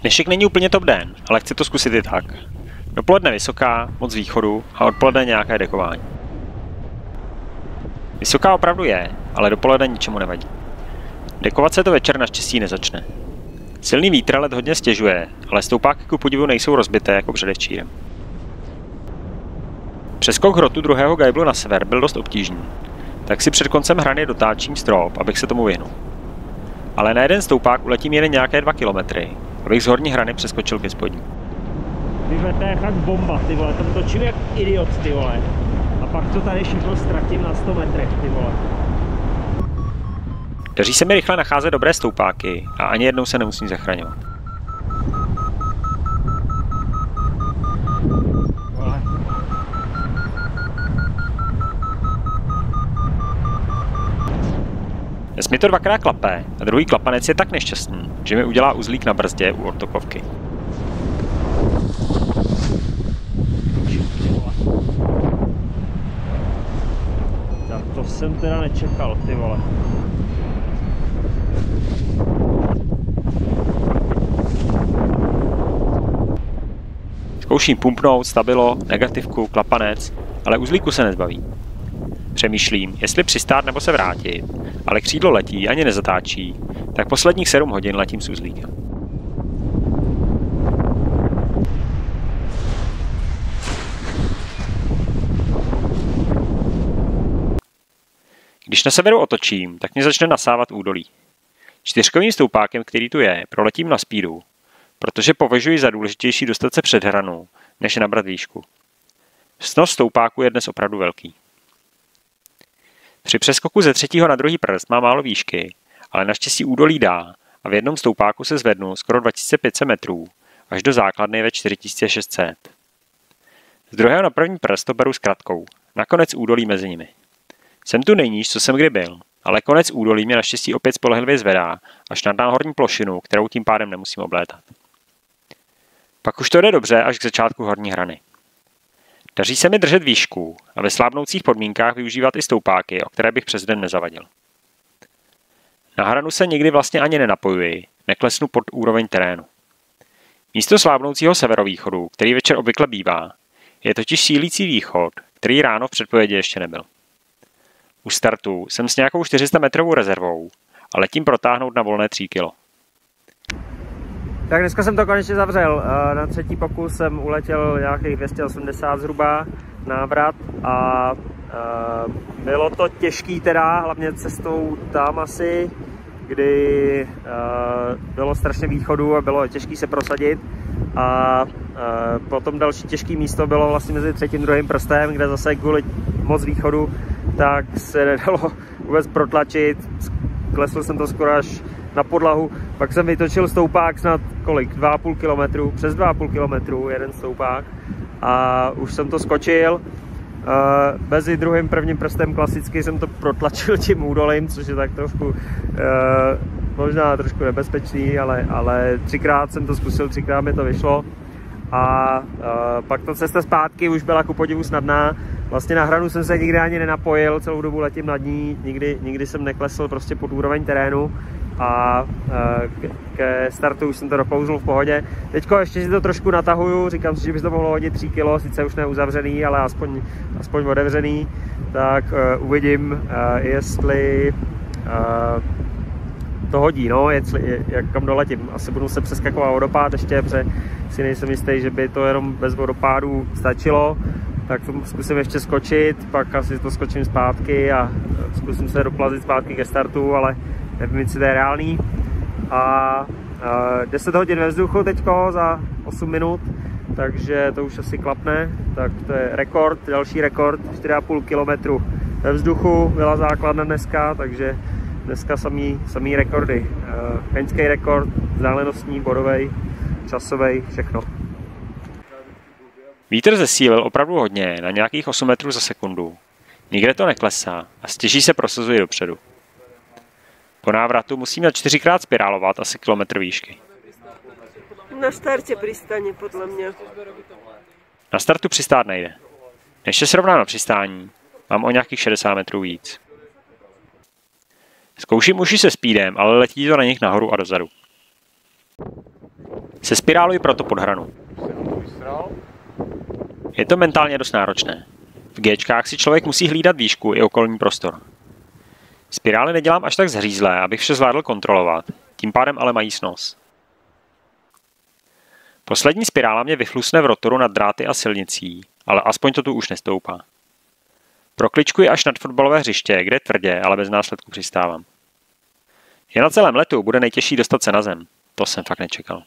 Dnešek není úplně top den, ale chci to zkusit i tak. Dopoledne vysoká, moc východu a odpoledne nějaké dekování. Vysoká opravdu je, ale dopoledne ničemu nevadí. Dekovat se to večer naštěstí nezačne. Silný vítr let hodně stěžuje, ale stoupáky ku podivu nejsou rozbité jako předevčírem. Přeskok hrotu druhého gajblu na sever byl dost obtížný, tak si před koncem hrany dotáčím strop, abych se tomu vyhnul. Ale na jeden stoupák uletím jen nějaké 2 kilometry, abych z horní hrany přeskočil ke spodní. To je fakt bomba, ty vole, tam točím jak idiot, ty vole. A pak to tady všechno ztratím na 100 metrech, ty vole. Daří se mi rychle nacházet dobré stoupáky a ani jednou se nemusím zachraňovat. Dnes mi to dvakrát klape a druhý klapanec je tak nešťastný, že mi udělá uzlík na brzdě u ortokovky. Tak to jsem teda nečekal, ty vole. Zkouším pumpnout, stabilo, negativku, klapanec, ale uzlíku se nezbaví. Přemýšlím, jestli přistát nebo se vrátit, ale křídlo letí, ani nezatáčí, tak posledních 7 hodin letím s uzlíkem. Když na severu otočím, tak mě začne nasávat údolí. 4kovým stoupákem, který tu je, proletím na speedu, protože považuji za důležitější dostat se před hranu, než nabrat výšku. Snos stoupáku je dnes opravdu velký. Při přeskoku ze 3. na 2. prst má málo výšky, ale naštěstí údolí dá a v jednom stoupáku se zvednu skoro 2500 metrů, až do základny ve 4600. Z 2. na 1. prst to beru s kratkou, nakonec údolí mezi nimi. Jsem tu nejníž, co jsem kdy byl, ale konec údolí mě naštěstí opět spolehlivě zvedá až nad náhorní plošinu, kterou tím pádem nemusím oblétat. Pak už to jde dobře až k začátku horní hrany. Daří se mi držet výšku a ve slábnoucích podmínkách využívat i stoupáky, o které bych přes den nezavadil. Na hranu se nikdy vlastně ani nenapojuji, neklesnu pod úroveň terénu. Místo slábnoucího severovýchodu, který večer obvykle bývá, je totiž sílící východ, který ráno v předpovědi ještě nebyl. U startu jsem s nějakou 400 metrovou rezervou a letím protáhnout na volné 3 kg. Tak dneska jsem to konečně zavřel. Na 3. pokus jsem uletěl nějakých 280 zhruba návrat a bylo to těžký teda, hlavně cestou tam asi, kdy bylo strašně východu a bylo těžký se prosadit. A potom další těžké místo bylo vlastně mezi 3. a 2. prstem, kde zase kvůli moc východu tak se nedalo vůbec protlačit. Klesl jsem to skoro až na podlahu, pak jsem vytočil stoupák snad kolik, 2,5 km, přes 2,5 km jeden stoupák a už jsem to skočil. Mezi 2. a 1. prstem klasicky jsem to protlačil tím údolím, což je tak trošku možná trošku nebezpečný, ale 3krát jsem to zkusil, 3krát mi to vyšlo a pak ta cesta zpátky už byla ku podivu snadná. Vlastně na hranu jsem se nikdy ani nenapojil, celou dobu letím nad ní, nikdy jsem neklesl prostě pod úroveň terénu a ke startu už jsem to doklouzl v pohodě. Teďko ještě si to trošku natahuju, říkám si, že by to mohlo hodit 3 kg, sice už neuzavřený, ale aspoň otevřený, tak uvidím, jestli to hodí, no, jak kam doletím. Asi budu se přeskakovat vodopád ještě, protože si nejsem jistý, že by to jenom bez vodopádu stačilo. Tak to zkusím ještě skočit, pak asi to skočím zpátky a zkusím se doplazit zpátky ke startu, ale nevím, jestli to je reálný. A 10 hodin ve vzduchu teďko za 8 minut, takže to už asi klapne. Tak to je rekord, další rekord, 4,5 km ve vzduchu byla základna dneska, takže dneska samý rekordy. Keňský rekord, vzdálenostní, bodový, časový, všechno. Vítr zesílil opravdu hodně, na nějakých 8 metrů za sekundu. Nikde to neklesá a stěží se prosazuje dopředu. Po návratu musím na 4krát spirálovat asi kilometr výšky. Na startě přistane, podle mě. Na startu přistát nejde. Než se srovnám na přistání, mám o nějakých 60 metrů víc. Zkouším uši se speedem, ale letí to na nich nahoru a dozadu. Se spiráluji proto pod hranu. Je to mentálně dost náročné. V Gčkách si člověk musí hlídat výšku i okolní prostor. Spirály nedělám až tak zřízlé, abych vše zvládl kontrolovat, tím pádem ale mají snos. Poslední spirála mě vyflusne v rotoru nad dráty a silnicí, ale aspoň to tu už nestoupá. Prokličkuji až nad fotbalové hřiště, kde tvrdě, ale bez následku přistávám. Je na celém letu bude nejtěžší dostat se na zem. To jsem fakt nečekal.